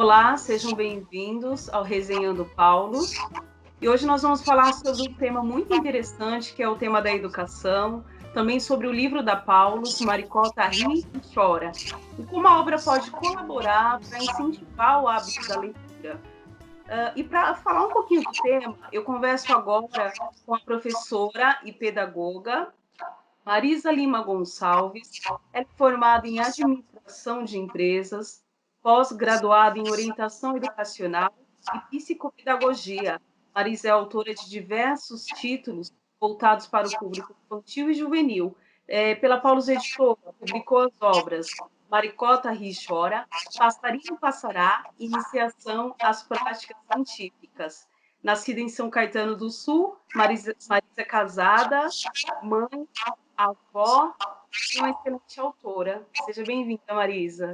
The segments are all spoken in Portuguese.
Olá, sejam bem-vindos ao Resenhando Paulos. E hoje nós vamos falar sobre um tema muito interessante, que é o tema da educação, também sobre o livro da Paulus, Maricota Ri e Chora, e como a obra pode colaborar para incentivar o hábito da leitura. E para falar um pouquinho do tema, eu converso agora com a professora e pedagoga Marisa Lima Gonçalves. Ela é formada em Administração de Empresas, pós-graduada em Orientação Educacional e Psicopedagogia. Marisa é autora de diversos títulos voltados para o público infantil e juvenil. Pela Paulus Editora, publicou as obras Maricota Ri e Chora, Passarinho Passará, Iniciação às Práticas Científicas. Nascida em São Caetano do Sul, Marisa é casada, mãe, avó e uma excelente autora. Seja bem-vinda, Marisa.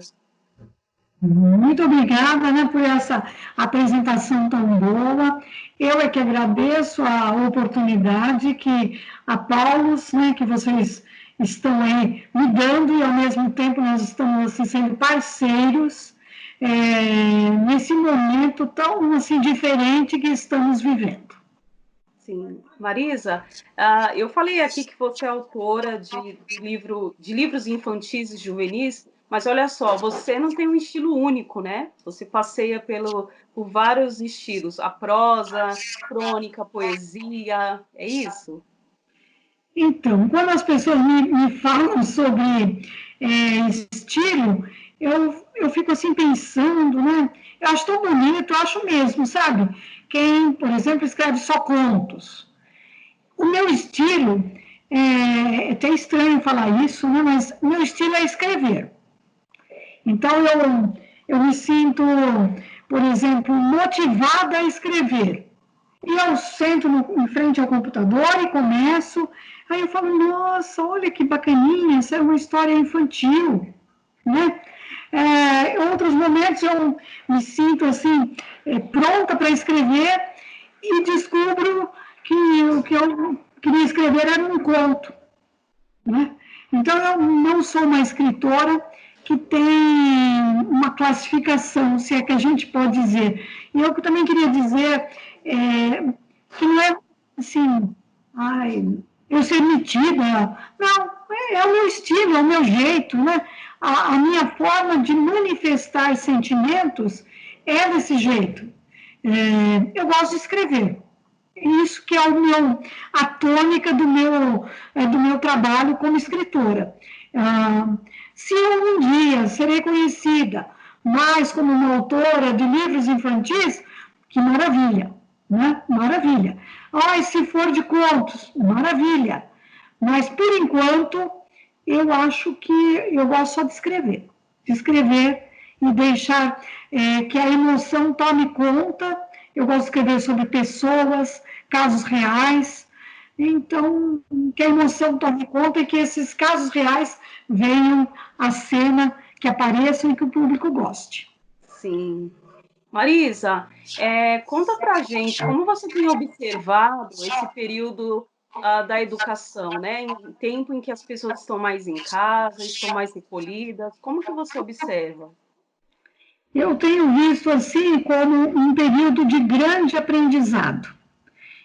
Muito obrigada, né, por essa apresentação tão boa. Eu é que agradeço a oportunidade que a Paulus, né, que vocês estão aí me dando, e ao mesmo tempo nós estamos assim, sendo parceiros nesse momento tão assim, diferente que estamos vivendo. Sim. Marisa, eu falei aqui que você é autora de livros infantis e juvenis, mas olha só, você não tem um estilo único, né? Você passeia por vários estilos, a prosa, crônica, poesia, é isso? Então, quando as pessoas me falam sobre estilo, eu fico assim pensando, né? Eu acho tão bonito, eu acho mesmo, sabe? Quem, por exemplo, escreve só contos. O meu estilo, é até estranho falar isso, né? Mas o meu estilo é escrever. Então, eu me sinto, por exemplo, motivada a escrever. E eu sento em frente ao computador e começo. Aí eu falo, nossa, olha que bacaninha, essa é uma história infantil, né? Em outros momentos eu me sinto assim, pronta para escrever e descubro que o que eu queria escrever era um conto, né? Então eu não sou uma escritora que tem uma classificação, se é que a gente pode dizer. E eu também queria dizer que não é assim, eu ser metida, não, é o meu estilo, é o meu jeito, né? A minha forma de manifestar sentimentos é desse jeito. Eu gosto de escrever. Isso que é a tônica do meu trabalho como escritora. Se eu um dia serei conhecida mais como uma autora de livros infantis, que maravilha, né? Maravilha. Se for de contos, maravilha. Mas, por enquanto, eu acho que eu gosto só de escrever. De escrever e deixar que a emoção tome conta. Eu gosto de escrever sobre pessoas, casos reais. Então, que a emoção tome conta e que esses casos reais venham à cena, que apareçam e que o público goste. Sim. Marisa, conta pra gente como você tem observado esse período da educação, né? Em tempo em que as pessoas estão mais em casa, estão mais recolhidas, como que você observa? Eu tenho visto assim como um período de grande aprendizado.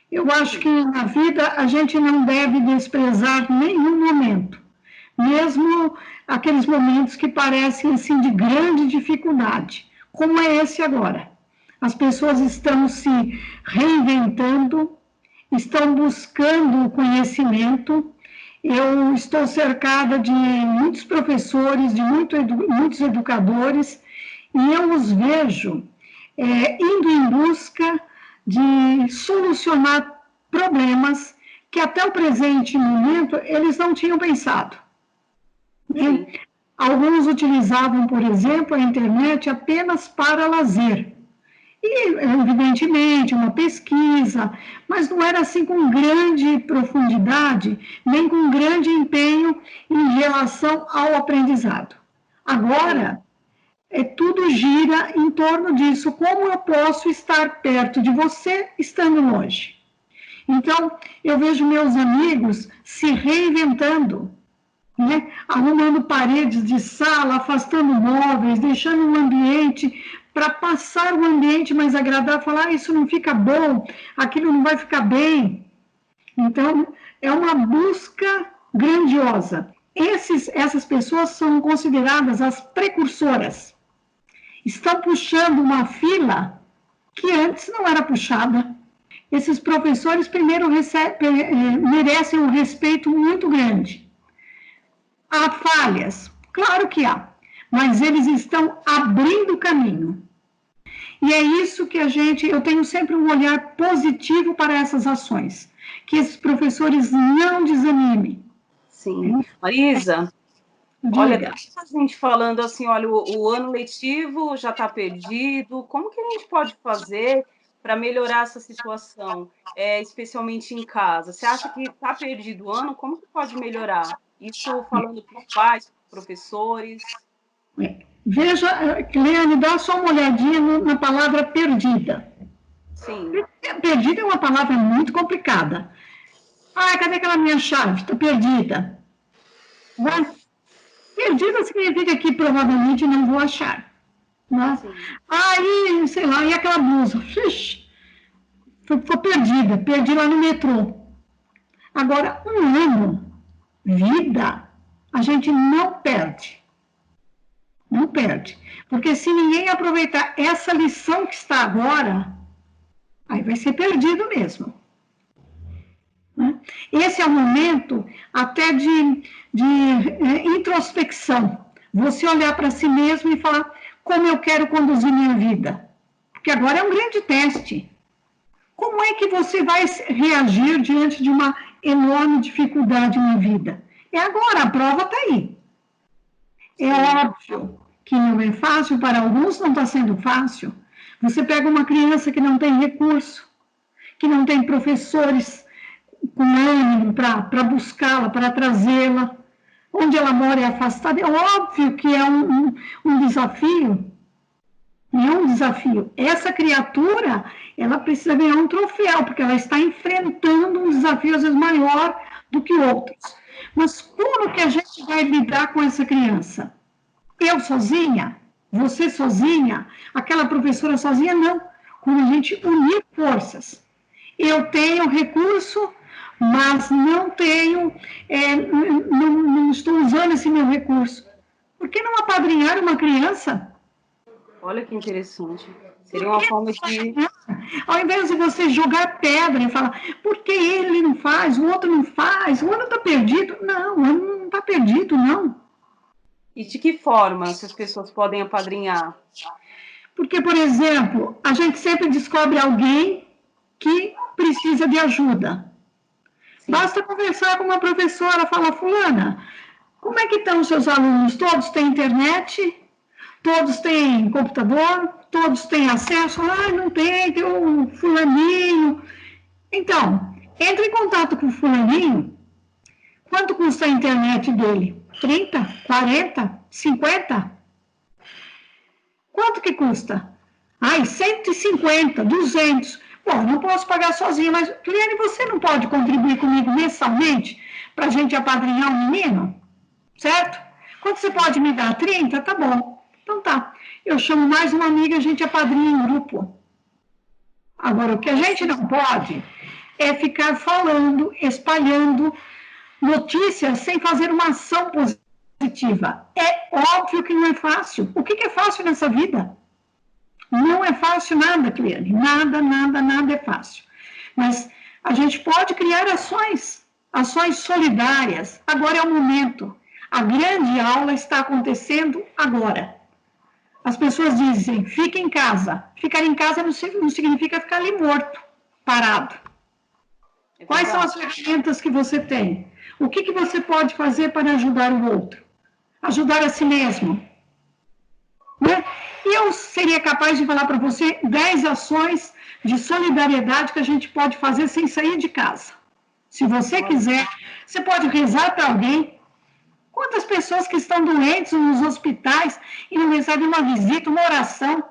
Eu acho que na vida a gente não deve desprezar nenhum momento, mesmo aqueles momentos que parecem assim de grande dificuldade, como é esse agora. As pessoas estão se reinventando, estão buscando o conhecimento. Eu estou cercada de muitos professores, de muitos educadores, e eu os vejo indo em busca de solucionar problemas que até o presente momento eles não tinham pensado. Né? Alguns utilizavam, por exemplo, a internet apenas para lazer. E, evidentemente, uma pesquisa, mas não era assim com grande profundidade, nem com grande empenho em relação ao aprendizado. Agora, tudo gira em torno disso. Como eu posso estar perto de você estando longe? Então, eu vejo meus amigos se reinventando, né? Arrumando paredes de sala, afastando móveis, deixando um ambiente para passar o ambiente mais agradável, falar, isso não fica bom, aquilo não vai ficar bem. Então, é uma busca grandiosa. Essas pessoas são consideradas as precursoras. Estão puxando uma fila que antes não era puxada. Esses professores, primeiro, merecem um respeito muito grande. Há falhas? Claro que há, mas eles estão abrindo caminho. E é isso que eu tenho sempre um olhar positivo para essas ações, que esses professores não desanimem. Sim. Marisa, olha, tem muita gente falando assim, olha, o ano letivo já está perdido, como que a gente pode fazer para melhorar essa situação, especialmente em casa? Você acha que está perdido o ano? Como que pode melhorar? Isso falando para os pais, para os professores. Veja, Cleane, dá só uma olhadinha na palavra perdida. Sim. Perdida é uma palavra muito complicada. Ah, cadê aquela minha chave? Está perdida. Perdida significa que provavelmente não vou achar. Né? Aí, sei lá, e aquela blusa? Foi perdida, perdi lá no metrô. Agora, um ano, vida, a gente não perde. Não perde. Porque se ninguém aproveitar essa lição que está agora, aí vai ser perdido mesmo. Né? Esse é o momento até de introspecção. Você olhar para si mesmo e falar como eu quero conduzir minha vida. Porque agora é um grande teste. Como é que você vai reagir diante de uma enorme dificuldade na vida? É agora, a prova está aí. É óbvio que não é fácil, para alguns não está sendo fácil. Você pega uma criança que não tem recurso, que não tem professores com ânimo para buscá-la, para trazê-la, onde ela mora é afastada. É óbvio que é um desafio. É um desafio. Essa criatura, ela precisa ganhar um troféu, porque ela está enfrentando um desafio, às vezes, maior do que outros. Mas como que a gente vai lidar com essa criança? Eu sozinha? Você sozinha? Aquela professora sozinha? Não. Quando a gente unir forças. Eu tenho recurso, mas não tenho, não estou usando esse meu recurso. Por que não apadrinhar uma criança? Olha que interessante. Seria uma forma de... Ao invés de você jogar pedra e falar, por que ele não faz, o outro não faz, o ano está perdido. Não, o ano não está perdido, não. E de que forma essas pessoas podem apadrinhar? Porque, por exemplo, a gente sempre descobre alguém que precisa de ajuda. Sim. Basta conversar com uma professora, falar, fulana, como é que estão os seus alunos? Todos têm internet? Todos têm computador? Todos têm acesso? Ah, não tem um fulaninho. Então, entre em contato com o fulaninho. Quanto custa a internet dele? 30? 40? 50? Quanto que custa? Ai, 150, 200. Bom, não posso pagar sozinha, mas, Cleane, você não pode contribuir comigo mensalmente para a gente apadrinhar um menino? Certo? Quanto você pode me dar? 30? Tá bom. Então tá. Eu chamo mais uma amiga, a gente apadrinha em grupo. Agora, o que a gente não pode é ficar falando, espalhando notícias sem fazer uma ação positiva. É óbvio que não é fácil. O que é fácil nessa vida? Não é fácil nada, Cleane. Nada, nada, nada é fácil. Mas a gente pode criar ações solidárias. Agora é o momento. A grande aula está acontecendo agora. As pessoas dizem, fica em casa. Ficar em casa não significa ficar ali morto, parado. Quais são as ferramentas que você tem? O que você pode fazer para ajudar o outro? Ajudar a si mesmo. Né? E eu seria capaz de falar para você 10 ações de solidariedade que a gente pode fazer sem sair de casa. Se você quiser, você pode rezar para alguém. Quantas pessoas que estão doentes nos hospitais e não recebem uma visita, uma oração?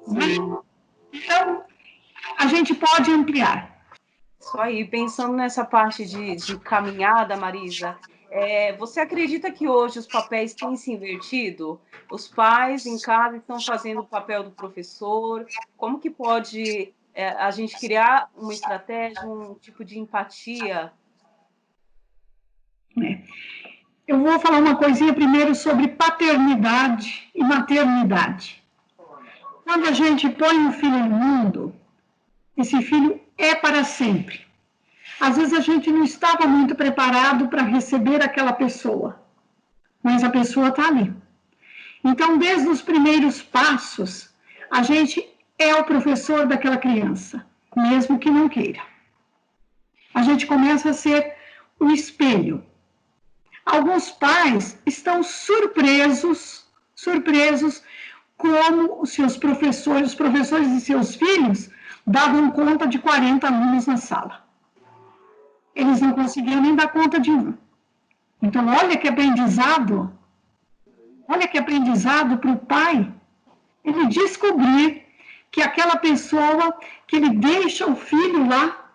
Sim. Então, a gente pode ampliar. Isso aí, pensando nessa parte de caminhada, Marisa, você acredita que hoje os papéis têm se invertido? Os pais em casa estão fazendo o papel do professor? Como que pode a gente criar uma estratégia, um tipo de empatia? Eu vou falar uma coisinha primeiro sobre paternidade e maternidade. Quando a gente põe um filho no mundo, esse filho é para sempre. Às vezes a gente não estava muito preparado para receber aquela pessoa, mas a pessoa está ali. Então, desde os primeiros passos, a gente é o professor daquela criança, mesmo que não queira. A gente começa a ser o espelho. Alguns pais estão surpresos como os professores de seus filhos davam conta de 40 alunos na sala. Eles não conseguiam nem dar conta de um. Então, olha que aprendizado para o pai, ele descobrir que aquela pessoa que ele deixa o filho lá,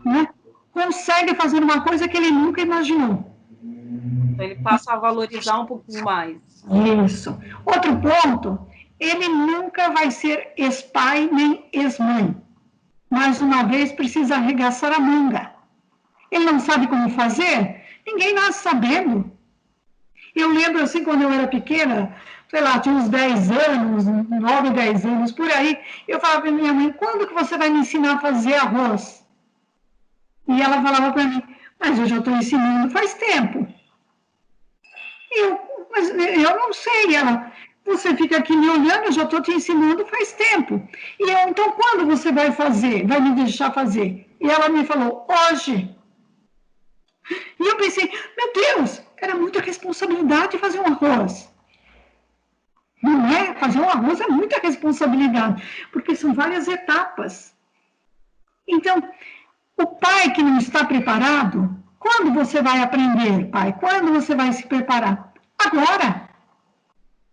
né, consegue fazer uma coisa que ele nunca imaginou. Ele passa a valorizar um pouquinho mais. Isso. Outro ponto, ele nunca vai ser ex-pai nem ex-mãe. Mais uma vez, precisa arregaçar a manga. Ele não sabe como fazer? Ninguém nasce sabendo. Eu lembro, assim, quando eu era pequena, sei lá, tinha uns 10 anos, 9, 10 anos, por aí, eu falava para minha mãe, quando que você vai me ensinar a fazer arroz? E ela falava para mim, mas eu já estou ensinando faz tempo. Mas eu não sei, ela, você fica aqui me olhando, eu já estou te ensinando faz tempo. E eu, então, quando você vai fazer, vai me deixar fazer? E ela me falou, hoje. E eu pensei, meu Deus, era muita responsabilidade fazer um arroz. Não é? Fazer um arroz é muita responsabilidade, porque são várias etapas. Então, o pai que não está preparado, quando você vai aprender, pai? Quando você vai se preparar? Agora.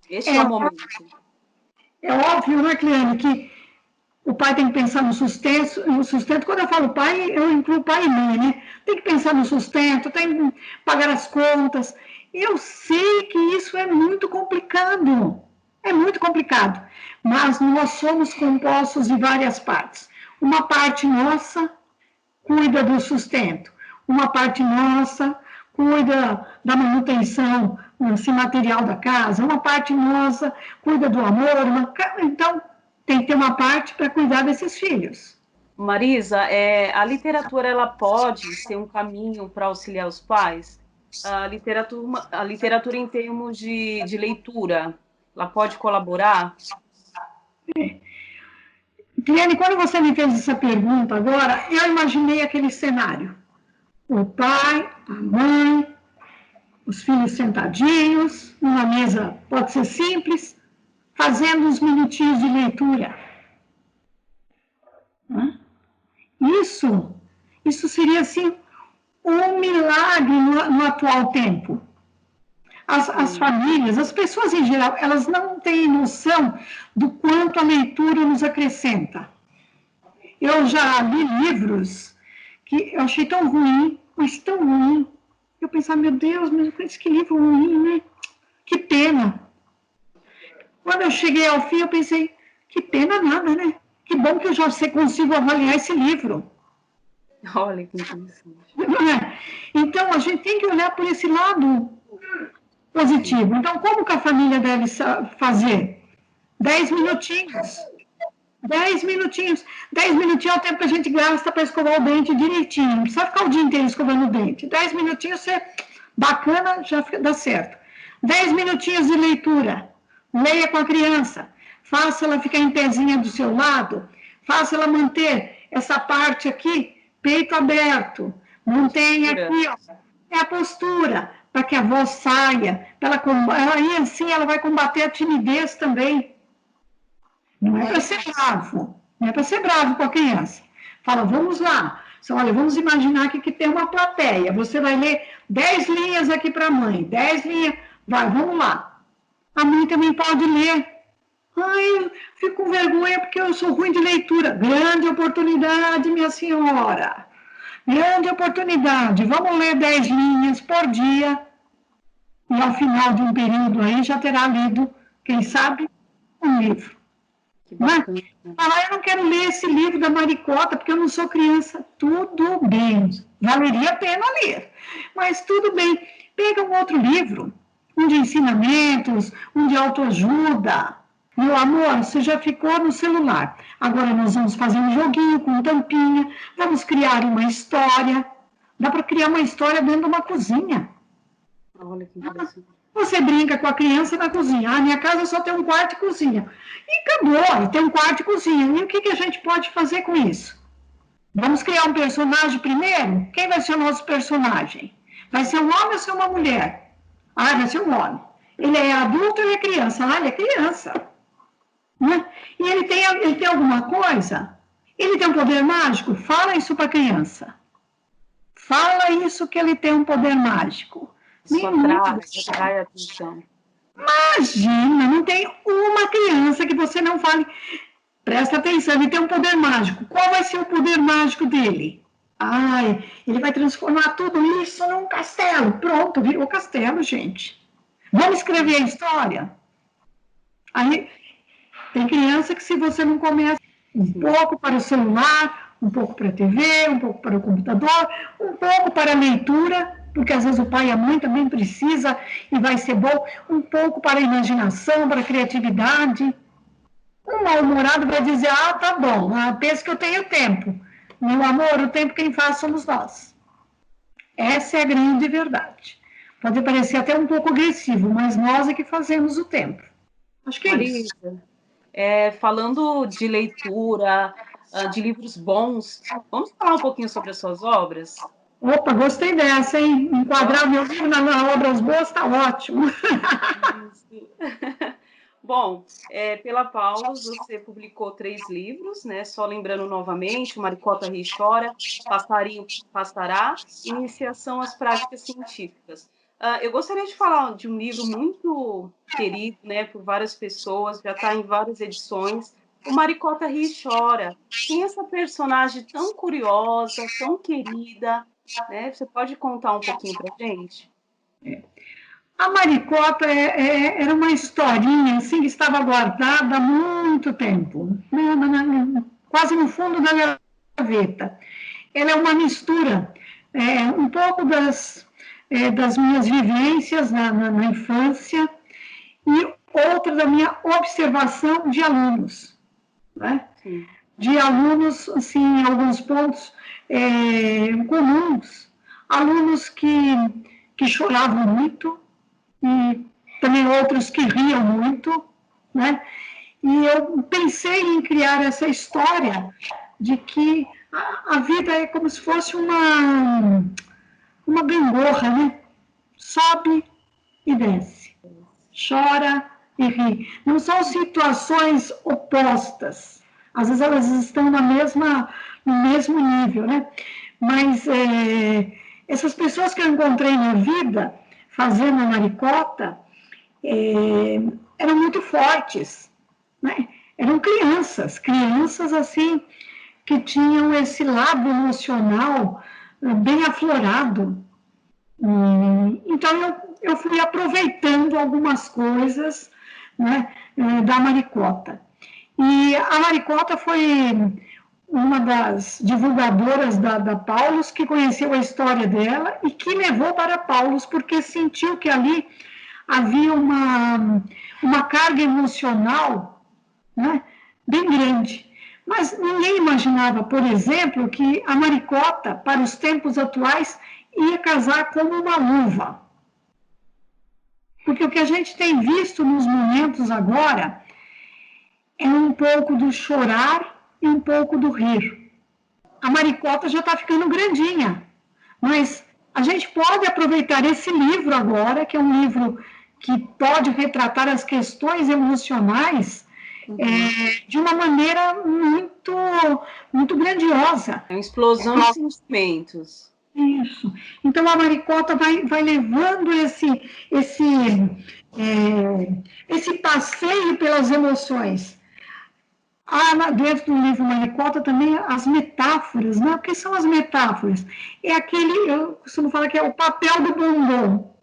Este é o momento. É óbvio, né, Cleane, que o pai tem que pensar no sustento. No sustento, quando eu falo pai, eu incluo pai e mãe, né? Tem que pensar no sustento, tem que pagar as contas. Eu sei que isso é muito complicado. É muito complicado. Mas nós somos compostos de várias partes. Uma parte nossa cuida do sustento. Uma parte nossa cuida da manutenção assim, material da casa. Uma parte nossa cuida do amor. Então, tem que ter uma parte para cuidar desses filhos. Marisa, a literatura ela pode ser um caminho para auxiliar os pais? A literatura em termos de leitura, ela pode colaborar? Cleane, quando você me fez essa pergunta agora, eu imaginei aquele cenário. O pai, a mãe, os filhos sentadinhos, numa mesa, pode ser simples, fazendo uns minutinhos de leitura. Isso seria, assim, um milagre no atual tempo. As famílias, as pessoas em geral, elas não têm noção do quanto a leitura nos acrescenta. Eu já li livros que eu achei tão ruim, mas tão ruim. Eu pensava, meu Deus, mas que livro ruim, né? Que pena. Quando eu cheguei ao fim, eu pensei, que pena nada, né? Que bom que eu já consigo avaliar esse livro. Olha que interessante. Então, a gente tem que olhar por esse lado positivo. Então, como que a família deve fazer? 10 minutinhos. 10 minutinhos. 10 minutinhos é o tempo que a gente gasta para escovar o dente direitinho. Não precisa ficar o dia inteiro escovando o dente. 10 minutinhos, você bacana, já dá certo. 10 minutinhos de leitura. Leia com a criança. Faça ela ficar em pezinha do seu lado. Faça ela manter essa parte aqui, peito aberto. Mantenha aqui, ó. É a postura, para que a voz saia. Aí assim ela vai combater a timidez também. Não é para ser bravo. Não é para ser bravo com a criança. Fala, vamos lá. Olha, vamos imaginar que tem uma plateia. Você vai ler 10 linhas aqui para a mãe. 10 linhas. Vai, vamos lá. A mãe também pode ler. Ai, eu fico com vergonha porque eu sou ruim de leitura. Grande oportunidade, minha senhora. grande oportunidade, vamos ler 10 linhas por dia, e ao final de um período aí já terá lido, quem sabe, um livro. Que Né? bacana. Falar, eu não quero ler esse livro da Maricota, porque eu não sou criança. Tudo bem, valeria a pena ler. Mas tudo bem, pega um outro livro, um de ensinamentos, um de autoajuda. Meu amor, você já ficou no celular. Agora nós vamos fazer um joguinho com tampinha, vamos criar uma história. Dá para criar uma história dentro de uma cozinha. Olha que interessante. Você brinca com a criança na cozinha. Ah, minha casa só tem um quarto e cozinha. E acabou, e tem um quarto e cozinha. E o que a gente pode fazer com isso? Vamos criar um personagem primeiro? Quem vai ser o nosso personagem? Vai ser um homem ou ser uma mulher? Ah, vai ser um homem. Ele é adulto ou ele é criança? Ah, ele é criança. Né? E ele tem alguma coisa? Ele tem um poder mágico? Fala isso para a criança. Fala isso que ele tem um poder mágico. Só atrai a atenção. Imagina, não tem uma criança que você não fale. Presta atenção, ele tem um poder mágico. Qual vai ser o poder mágico dele? Ai, ele vai transformar tudo isso num castelo. Pronto, virou castelo, gente. Vamos escrever a história? Aí, tem criança que se você não começa um pouco para o celular, um pouco para a TV, um pouco para o computador, um pouco para a leitura, porque às vezes o pai e a mãe também precisa e vai ser bom, um pouco para a imaginação, para a criatividade. Um mal-humorado vai dizer, ah, tá bom, penso que eu tenho tempo. Meu amor, o tempo quem faz somos nós. Essa é a grande verdade. Pode parecer até um pouco agressivo, mas nós é que fazemos o tempo. Acho que é isso. Falando de leitura, de livros bons, vamos falar um pouquinho sobre as suas obras? Opa, gostei dessa, hein? Enquadrar meu livro na Obras Boas está ótimo. Isso. Bom, pela Paulus, você publicou 3 livros, né? Só lembrando novamente, Maricota Ri e Chora, Passarinho Pastará, Iniciação às Práticas Científicas. Eu gostaria de falar de um livro muito querido, né, por várias pessoas, já está em várias edições, o Maricota Ri e Chora. Quem é essa personagem tão curiosa, tão querida, né? Você pode contar um pouquinho para a gente? A Maricota era uma historinha assim, que estava guardada há muito tempo, quase no fundo da gaveta. Ela é uma mistura, um pouco das minhas vivências na infância e outra da minha observação de alunos, né? Sim. De alunos, assim, em alguns pontos comuns, alunos que choravam muito, e também outros que riam muito, né? E eu pensei em criar essa história de que a vida é como se fosse uma gangorra, né? Sobe e desce, chora e ri. Não são situações opostas. Às vezes elas estão no mesmo nível, né? Mas essas pessoas que eu encontrei na vida, fazendo a Maricota, eram muito fortes, né? Eram crianças assim, que tinham esse lado emocional bem aflorado. Então, eu fui aproveitando algumas coisas, né, da Maricota. E a Maricota foi uma das divulgadoras da Paulus, que conheceu a história dela e que levou para Paulus, porque sentiu que ali havia uma carga emocional, né, bem grande. Mas ninguém imaginava, por exemplo, que a Maricota, para os tempos atuais, ia casar como uma luva. Porque o que a gente tem visto nos momentos agora é um pouco do chorar e um pouco do rir. A Maricota já está ficando grandinha, mas a gente pode aproveitar esse livro agora, que é um livro que pode retratar as questões emocionais de uma maneira muito, muito grandiosa. É uma explosão de sentimentos. Isso. Então, a Maricota vai levando esse passeio pelas emoções. Dentro do livro Maricota também as metáforas, né? O que são as metáforas? É aquele, eu costumo falar que é o papel do bombom.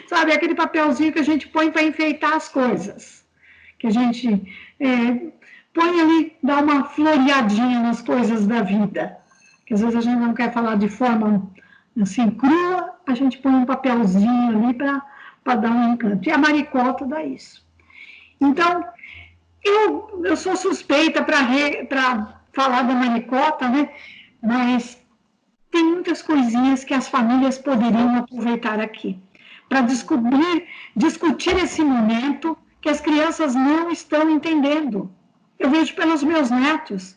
Sabe, aquele papelzinho que a gente põe para enfeitar as coisas. Que a gente põe ali, dá uma floreadinha nas coisas da vida. Que às vezes a gente não quer falar de forma assim crua, a gente põe um papelzinho ali para dar um encanto. E a Maricota dá isso. Então, eu sou suspeita para falar da Maricota, né? Mas tem muitas coisinhas que as famílias poderiam aproveitar aqui para discutir esse momento que as crianças não estão entendendo. Eu vejo pelos meus netos,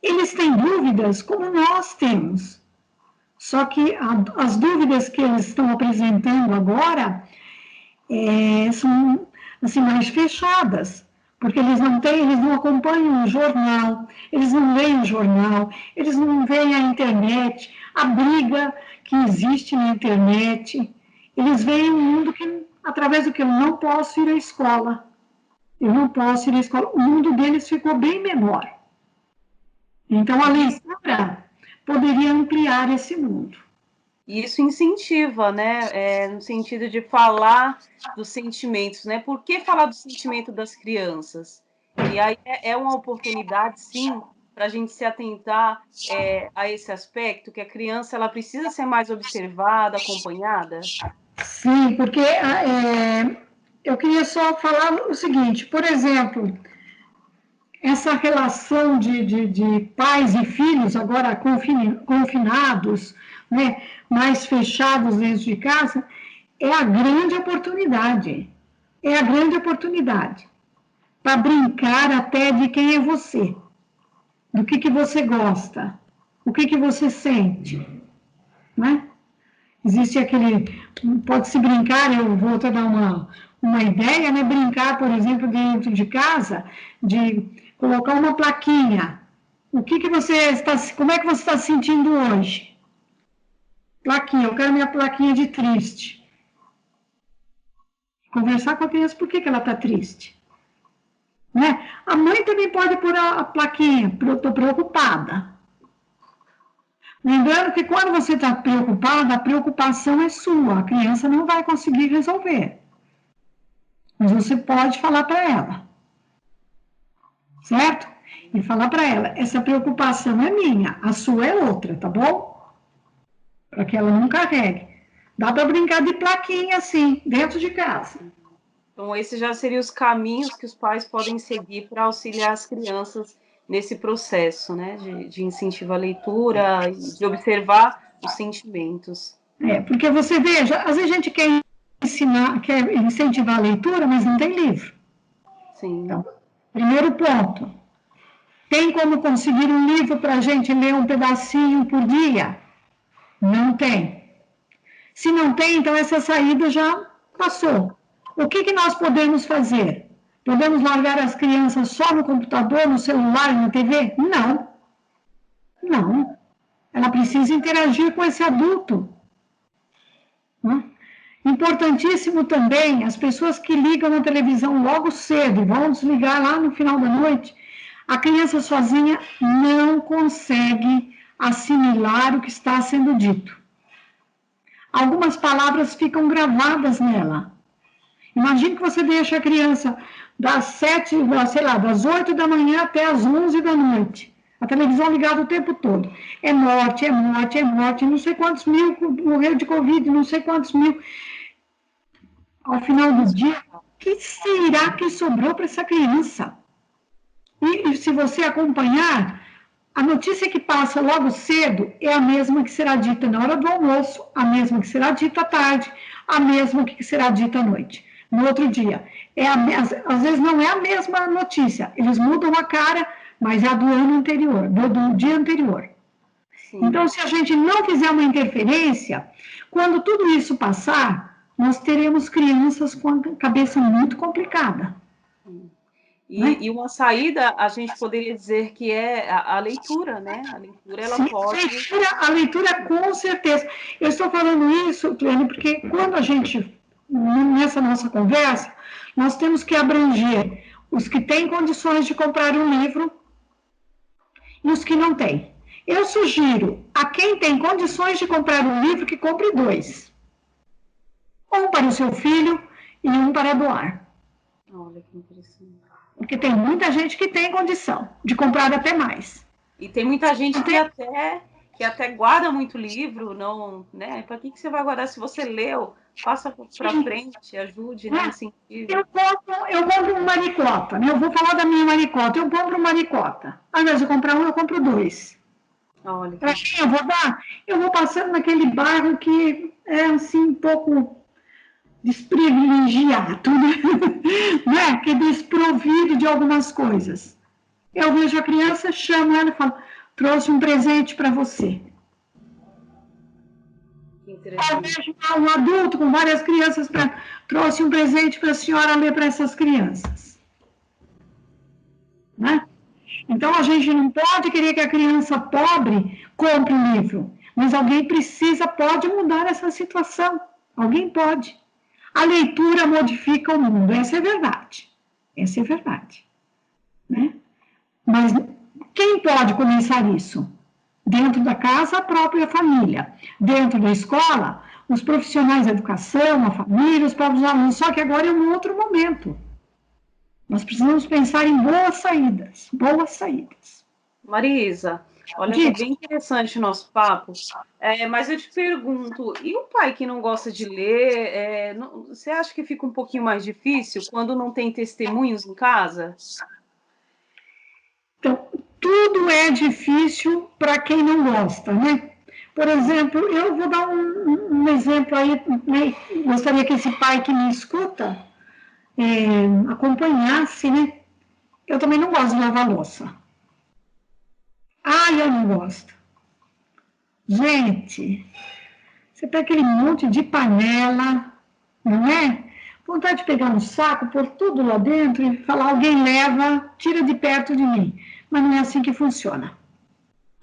eles têm dúvidas como nós temos, só que as dúvidas que eles estão apresentando agora são assim, mais fechadas, porque eles não acompanham o jornal, eles não leem o jornal, eles não veem a internet, a briga que existe na internet. Eles veem um mundo através do que eu não posso ir à escola. Eu não posso ir à escola. O mundo deles ficou bem menor. Então, a leitura poderia ampliar esse mundo. E isso incentiva, né? No sentido de falar dos sentimentos, né? Por que falar do sentimento das crianças? E aí é uma oportunidade, sim, para a gente se atentar a esse aspecto, que a criança ela precisa ser mais observada, acompanhada. Sim, porque eu queria só falar o seguinte, por exemplo, essa relação de pais e filhos, agora confinados, né, mais fechados dentro de casa, é a grande oportunidade. É a grande oportunidade para brincar até de quem é você, do que você gosta, o que você sente, né? Existe pode-se brincar, eu vou até dar uma ideia, né? Brincar, por exemplo, dentro de casa, de colocar uma plaquinha. Como é que você está se sentindo hoje? Plaquinha, eu quero minha plaquinha de triste. Conversar com a criança, por que ela está triste? Né? A mãe também pode pôr a plaquinha, eu estou preocupada. Lembrando que quando você está preocupada, a preocupação é sua, a criança não vai conseguir resolver. Mas você pode falar para ela, certo? E falar para ela, essa preocupação é minha, a sua é outra, tá bom? Para que ela não carregue. Dá para brincar de plaquinha assim, dentro de casa. Então, esses já seriam os caminhos que os pais podem seguir para auxiliar as crianças nesse processo, né, de incentivo à leitura, de observar os sentimentos. Porque você veja, às vezes a gente quer incentivar a leitura, mas não tem livro. Sim. Então, primeiro ponto, tem como conseguir um livro para a gente ler um pedacinho por dia? Não tem. Se não tem, então essa saída já passou. O que nós podemos fazer? Podemos largar as crianças só no computador, no celular, na TV? Não. Não. Ela precisa interagir com esse adulto. Importantíssimo também, as pessoas que ligam a televisão logo cedo, vão desligar lá no final da noite, a criança sozinha não consegue assimilar o que está sendo dito. Algumas palavras ficam gravadas nela. Imagine que você deixa a criança das 8 da manhã até as 11 da noite. A televisão ligada o tempo todo. É morte, é morte, é morte. Não sei quantos mil morreram de Covid, não sei quantos mil. Ao final do dia, o que será que sobrou para essa criança? E se você acompanhar, a notícia que passa logo cedo é a mesma que será dita na hora do almoço, a mesma que será dita à tarde, a mesma que será dita à noite. No outro dia. Às vezes não é a mesma notícia, eles mudam a cara, mas é a do ano anterior, do dia anterior. Sim. Então, se a gente não fizer uma interferência, quando tudo isso passar, nós teremos crianças com a cabeça muito complicada. E uma saída, a gente poderia dizer que é a leitura, né? A leitura, ela pode... A leitura, com certeza. Eu estou falando isso, Clênia, porque quando a gente, nessa nossa conversa, nós temos que abranger os que têm condições de comprar um livro e os que não têm. Eu sugiro a quem tem condições de comprar um livro que compre 2. Um para o seu filho e um para doar. Olha que interessante. Porque tem muita gente que tem condição de comprar até mais. E tem muita gente que até guarda muito livro, não, né? Para que você vai guardar se você leu? Passa para frente, ajude, né? Incentive. Eu compro uma maricota, né? Eu vou falar da minha maricota. Eu compro uma maricota. Ao invés de comprar um, eu compro 2. Olha. Para quem eu vou dar? Eu vou passando naquele bairro que é assim um pouco desprivilegiado, né? Que é desprovido de algumas coisas. Eu vejo a criança, chamo ela e falo, trouxe um presente para você. Eu vejo um adulto com várias crianças, trouxe um presente para a senhora ler para essas crianças. Né? Então, a gente não pode querer que a criança pobre compre um livro, mas alguém pode mudar essa situação. Alguém pode. A leitura modifica o mundo, essa é verdade. Essa é verdade. Né? Mas quem pode começar isso? Dentro da casa, a própria família. Dentro da escola, os profissionais da educação, a família, os próprios alunos. Só que agora é um outro momento. Nós precisamos pensar em boas saídas. Boas saídas. Marisa, olha, foi bem interessante o nosso papo. Mas eu te pergunto, e o pai que não gosta de ler, você acha que fica um pouquinho mais difícil quando não tem testemunhos em casa? Então, tudo é difícil para quem não gosta, né? Por exemplo, eu vou dar um exemplo aí, né? Gostaria que esse pai que me escuta acompanhasse, né? Eu também não gosto de lavar louça. Eu não gosto. Gente, você pega aquele monte de panela, não é? Vontade de pegar um saco, pôr tudo lá dentro e falar, alguém leva, tira de perto de mim. Mas não é assim que funciona.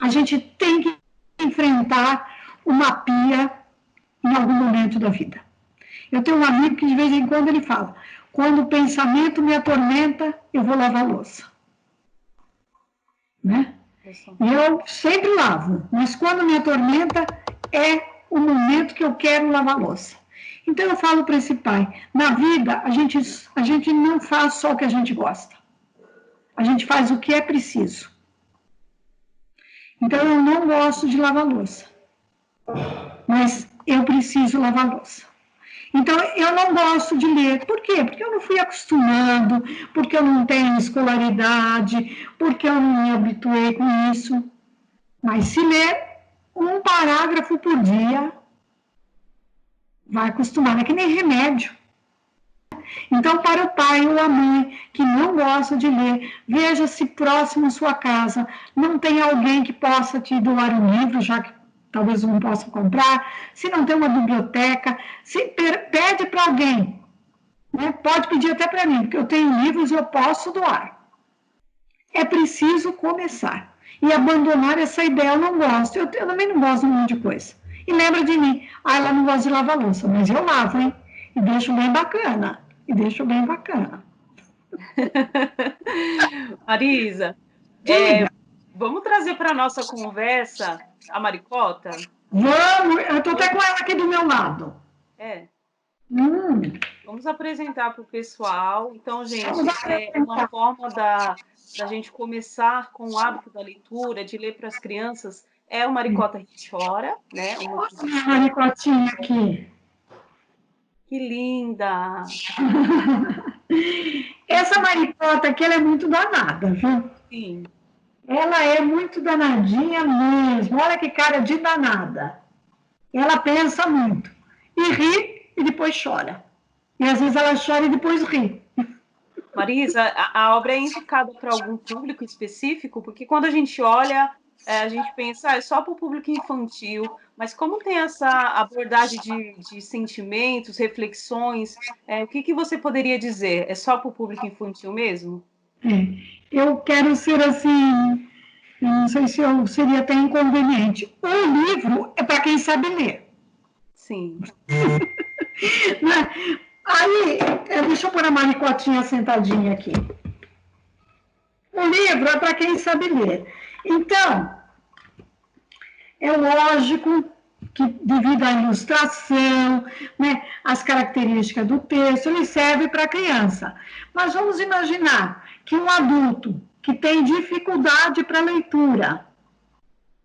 A gente tem que enfrentar uma pia em algum momento da vida. Eu tenho um amigo que de vez em quando ele fala, quando o pensamento me atormenta, eu vou lavar a louça. Né? E eu sempre lavo, mas quando me atormenta, é o momento que eu quero lavar a louça. Então eu falo para esse pai, na vida a gente não faz só o que a gente gosta. A gente faz o que é preciso. Então eu não gosto de lavar louça. Mas eu preciso lavar louça. Então eu não gosto de ler. Por quê? Porque eu não fui acostumando, porque eu não tenho escolaridade, porque eu não me habituei com isso. Mas se ler um parágrafo por dia, vai acostumar, é que nem remédio. Então, para o pai ou a mãe que não gosta de ler, veja se próximo à sua casa não tem alguém que possa te doar um livro, já que talvez não possa comprar, se não tem uma biblioteca, pede para alguém, né? Pode pedir até para mim, porque eu tenho livros e eu posso doar. É preciso começar e abandonar essa ideia, eu não gosto, eu também não gosto de um monte de coisa. E lembra de mim, ela não gosta de lavar louça, mas eu lavo, hein? E deixo bem bacana. Marisa, vamos trazer para a nossa conversa a maricota? Vamos, eu estou até com ela aqui do meu lado. Vamos apresentar para o pessoal. Então, gente, uma forma da gente começar com o hábito da leitura, de ler para as crianças, é o Maricota Chora, né? Olha a maricotinha aqui. Que linda! Essa maricota aqui, ela é muito danada, viu? Sim. Ela é muito danadinha mesmo. Olha que cara de danada. Ela pensa muito. E ri e depois chora. E às vezes ela chora e depois ri. Marisa, a obra é indicada para algum público específico? Porque quando a gente olha, a gente pensa, é só para o público infantil, mas como tem essa abordagem de sentimentos, reflexões, o que você poderia dizer? É só para o público infantil mesmo? Eu quero ser assim, não sei se eu seria até inconveniente. O livro é para quem sabe ler. Sim. Aí, deixa eu pôr a maricotinha sentadinha aqui. O livro é para quem sabe ler. Então, é lógico que, devido à ilustração, né, as características do texto, ele serve para a criança. Mas vamos imaginar que um adulto que tem dificuldade para leitura,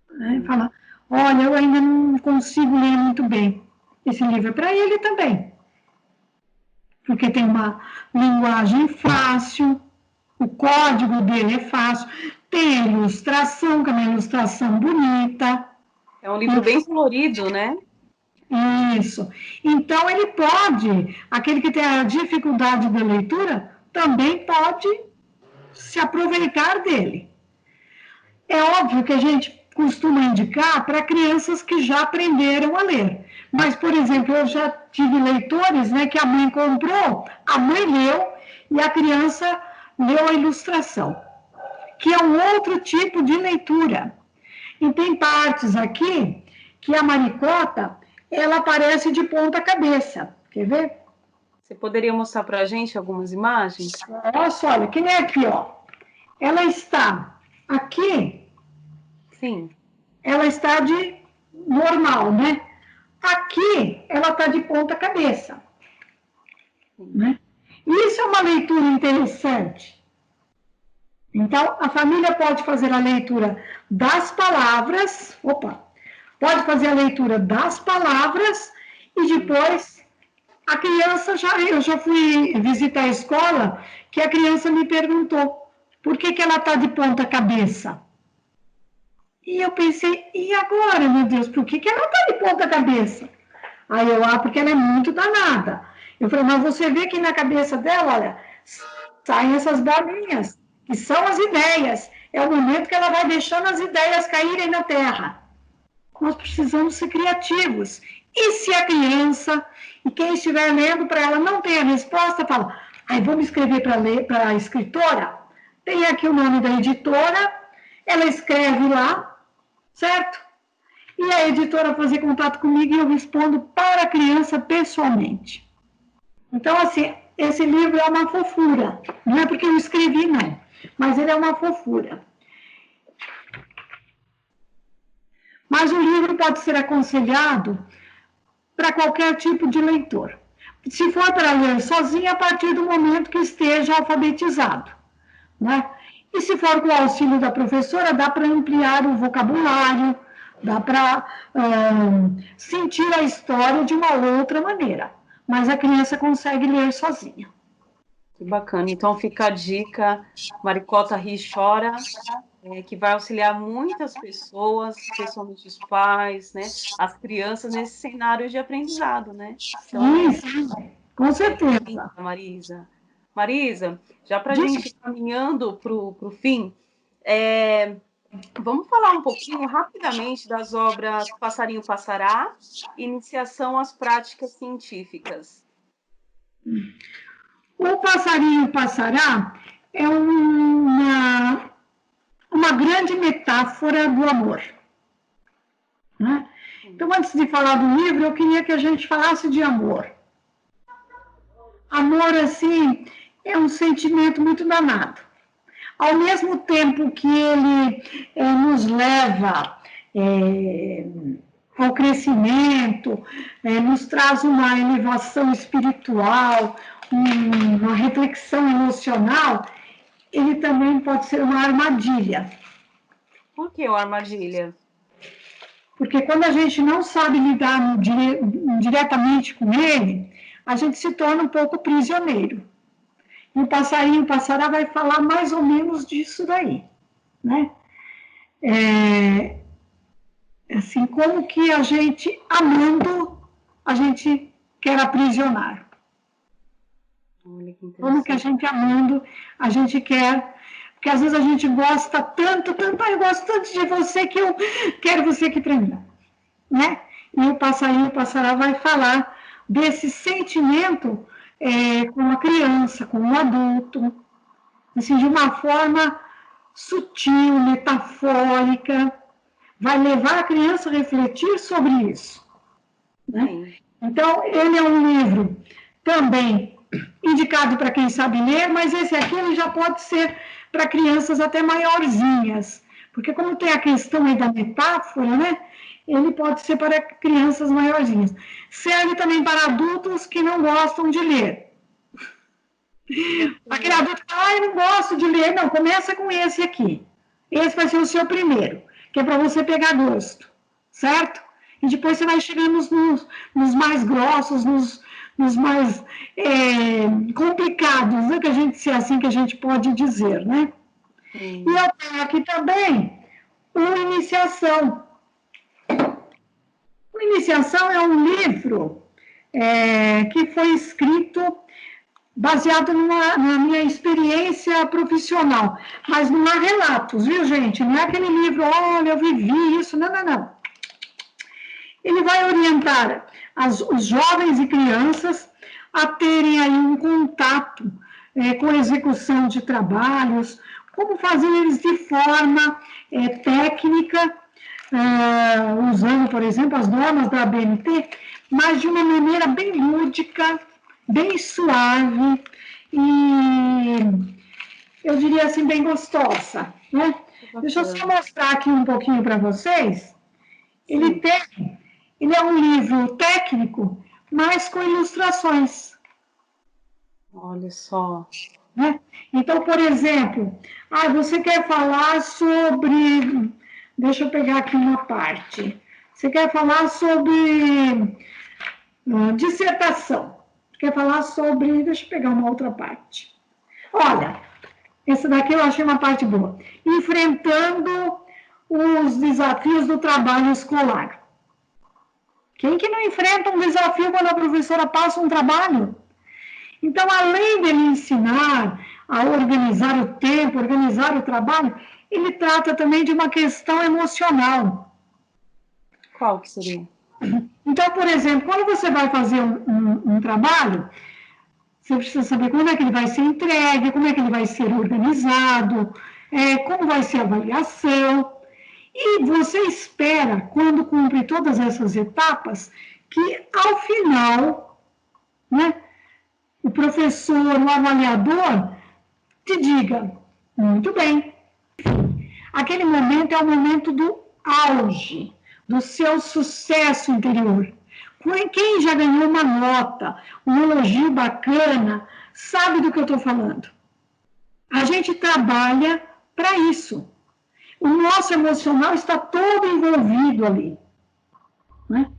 né, fala, olha, eu ainda não consigo ler muito bem. Esse livro é para ele também. Porque tem uma linguagem fácil, o código dele é fácil, tem a ilustração, que é uma ilustração bonita. É um livro bem colorido, né? Isso. Então, ele pode, aquele que tem a dificuldade da leitura, também pode se aproveitar dele. É óbvio que a gente costuma indicar para crianças que já aprenderam a ler. Mas, por exemplo, eu já tive leitores, né, que a mãe comprou, a mãe leu e a criança leu a ilustração, que é um outro tipo de leitura. E tem partes aqui que a Maricota, ela aparece de ponta cabeça. Quer ver? Você poderia mostrar para a gente algumas imagens? Nossa, olha, que nem aqui, ó. Ela está aqui. Sim. Ela está de normal, né? Aqui, ela está de ponta cabeça. Né? Isso é uma leitura interessante. Então, a família pode fazer a leitura das palavras, pode fazer a leitura das palavras e depois a criança, eu já fui visitar a escola, que a criança me perguntou por que ela está de ponta cabeça. E eu pensei, e agora, meu Deus, por que ela está de ponta cabeça? Aí eu, porque ela é muito danada. Eu falei, mas você vê que na cabeça dela, olha, saem essas bolinhas, que são as ideias. É o momento que ela vai deixando as ideias caírem na terra. Nós precisamos ser criativos. E se a criança, e quem estiver lendo para ela não tem a resposta, fala, vamos escrever para a escritora? Tem aqui o nome da editora, ela escreve lá, certo? E a editora fazer contato comigo e eu respondo para a criança pessoalmente. Então, assim, esse livro é uma fofura. Não é porque eu escrevi, não. Mas ele é uma fofura. Mas o livro pode ser aconselhado para qualquer tipo de leitor. Se for para ler sozinho, a partir do momento que esteja alfabetizado. Né? E se for com o auxílio da professora, dá para ampliar o vocabulário, dá para sentir a história de uma outra maneira. Mas a criança consegue ler sozinha. Que bacana. Então fica a dica, Maricota Ri Chora, que vai auxiliar muitas pessoas, especialmente os pais, né? As crianças nesse cenário de aprendizado, né? Então, sim, com certeza. Marisa, já para a gente ir caminhando para o fim, vamos falar um pouquinho rapidamente das obras Passarinho Passará, Iniciação às Práticas Científicas. O Passarinho Passará é uma grande metáfora do amor. Né? Então, antes de falar do livro, eu queria que a gente falasse de amor. Amor, assim, é um sentimento muito danado. Ao mesmo tempo que ele nos leva ao crescimento, nos traz uma elevação espiritual, uma reflexão emocional, ele também pode ser uma armadilha. Por que uma armadilha? Porque quando a gente não sabe lidar diretamente com ele, a gente se torna um pouco prisioneiro. E o Passarinho Passará vai falar mais ou menos disso daí, né? Assim, como que a gente, amando, a gente quer aprisionar. Como que a gente, amando, a gente quer... Porque às vezes a gente gosta tanto, eu gosto tanto de você que eu quero você aqui para mim, né? E o Passarinho Passará vai falar desse sentimento com a criança, com o adulto, assim, de uma forma sutil, metafórica, vai levar a criança a refletir sobre isso. Né? Então, ele é um livro também indicado para quem sabe ler, mas esse aqui ele já pode ser para crianças até maiorzinhas, porque como tem a questão aí da metáfora, né? Ele pode ser para crianças maiorzinhas. Serve também para adultos que não gostam de ler. Aquele adulto que fala, eu não gosto de ler. Não, começa com esse aqui. Esse vai ser o seu primeiro, que é para você pegar gosto, certo? E depois você vai chegando nos mais grossos, nos mais complicados, né? Que a gente, se é assim que a gente pode dizer, né? E eu tenho aqui também o Iniciação. O Iniciação é um livro que foi escrito baseado na minha experiência profissional, mas não há relatos, viu, gente? Não é aquele livro, olha, eu vivi isso, não, não, não. Ele vai orientar os jovens e crianças a terem aí um contato com a execução de trabalhos, como fazer eles de forma técnica, usando, por exemplo, as normas da ABNT, mas de uma maneira bem lúdica, bem suave e, eu diria assim, bem gostosa, né? Deixa eu só mostrar aqui um pouquinho para vocês. Ele é um livro técnico, mas com ilustrações. Olha só. Né? Então, por exemplo, você quer falar sobre... Deixa eu pegar aqui uma parte. Você quer falar sobre dissertação. Quer falar sobre... Deixa eu pegar uma outra parte. Olha, essa daqui eu achei uma parte boa. Enfrentando os desafios do trabalho escolar. Quem que não enfrenta um desafio quando a professora passa um trabalho? Então, além dele ensinar a organizar o tempo, organizar o trabalho, ele trata também de uma questão emocional. Qual que seria? Então, por exemplo, quando você vai fazer um trabalho, você precisa saber como é que ele vai ser entregue, como é que ele vai ser organizado, como vai ser a avaliação. E você espera, quando cumpre todas essas etapas, que ao final, né, o professor, o avaliador, te diga, muito bem. Aquele momento é o momento do auge, do seu sucesso interior. Quem já ganhou uma nota, um elogio bacana, sabe do que eu estou falando. A gente trabalha para isso. O nosso emocional está todo envolvido ali. Né?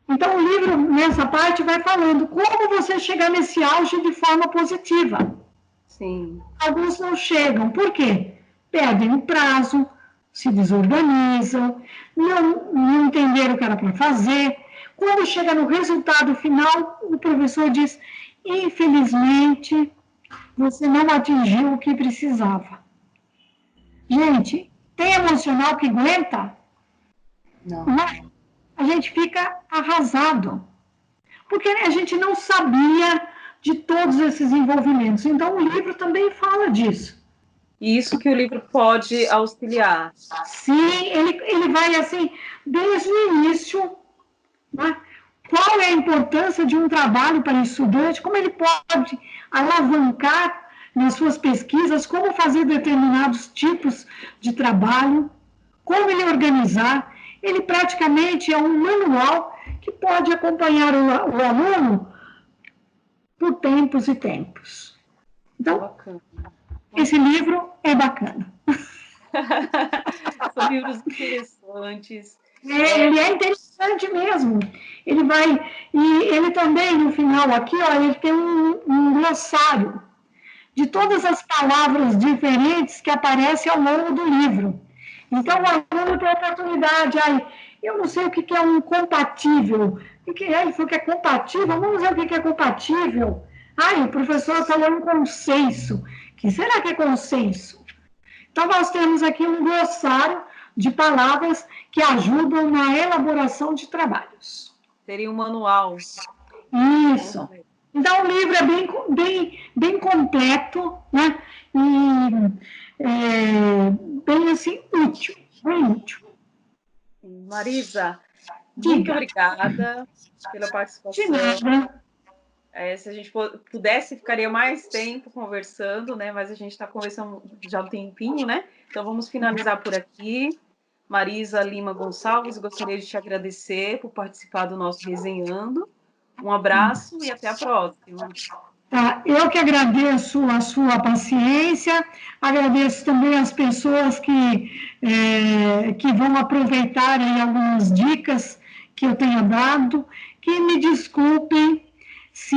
Então, o livro, nessa parte, vai falando como você chegar nesse auge de forma positiva. Sim. Alguns não chegam. Por quê? Perdem o prazo, se desorganizam, não entenderam o que era para fazer. Quando chega no resultado final, o professor diz, infelizmente, você não atingiu o que precisava. Gente, tem emocional que aguenta? Não. Mas a gente fica arrasado, porque a gente não sabia de todos esses envolvimentos. Então, o livro também fala disso. E isso que o livro pode auxiliar. Sim, ele vai assim, desde o início, né? Qual é a importância de um trabalho para o estudante, como ele pode alavancar nas suas pesquisas, como fazer determinados tipos de trabalho, como ele organizar. Ele praticamente é um manual que pode acompanhar o aluno por tempos e tempos. Então, Bacana. Esse livro é bacana. São livros interessantes. Ele é interessante mesmo. E ele também, no final aqui, ó, ele tem um glossário de todas as palavras diferentes que aparecem ao longo do livro. Então, o aluno tem a oportunidade, eu não sei o que é um compatível. O que é? Ele falou que é compatível, vamos ver o que é compatível. O professor falou um consenso. O que será que é consenso? Então, nós temos aqui um glossário de palavras que ajudam na elaboração de trabalhos. Seria um manual. Isso. Então, o livro é bem completo, né? E bem, assim, útil. Bem útil. Marisa, muito obrigada pela participação. De nada. Se a gente pudesse, ficaria mais tempo conversando, né? Mas a gente está conversando já há um tempinho, né? Então vamos finalizar por aqui. Marisa Lima Gonçalves, gostaria de te agradecer por participar do nosso Resenhando. Um abraço e até a próxima. Tá, eu que agradeço a sua paciência, agradeço também as pessoas que vão aproveitar aí algumas dicas que eu tenha dado, que me desculpem se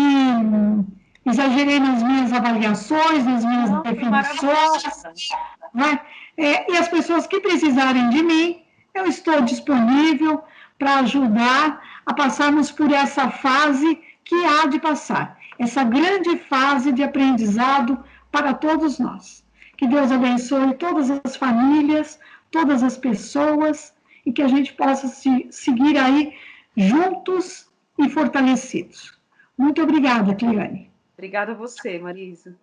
exagerei nas minhas avaliações, nas minhas definições, né? E as pessoas que precisarem de mim, eu estou disponível para ajudar a passarmos por essa fase que há de passar, essa grande fase de aprendizado para todos nós. Que Deus abençoe todas as famílias, todas as pessoas, e que a gente possa seguir aí juntos e fortalecidos. Muito obrigada, Cleane. Obrigada a você, Marisa.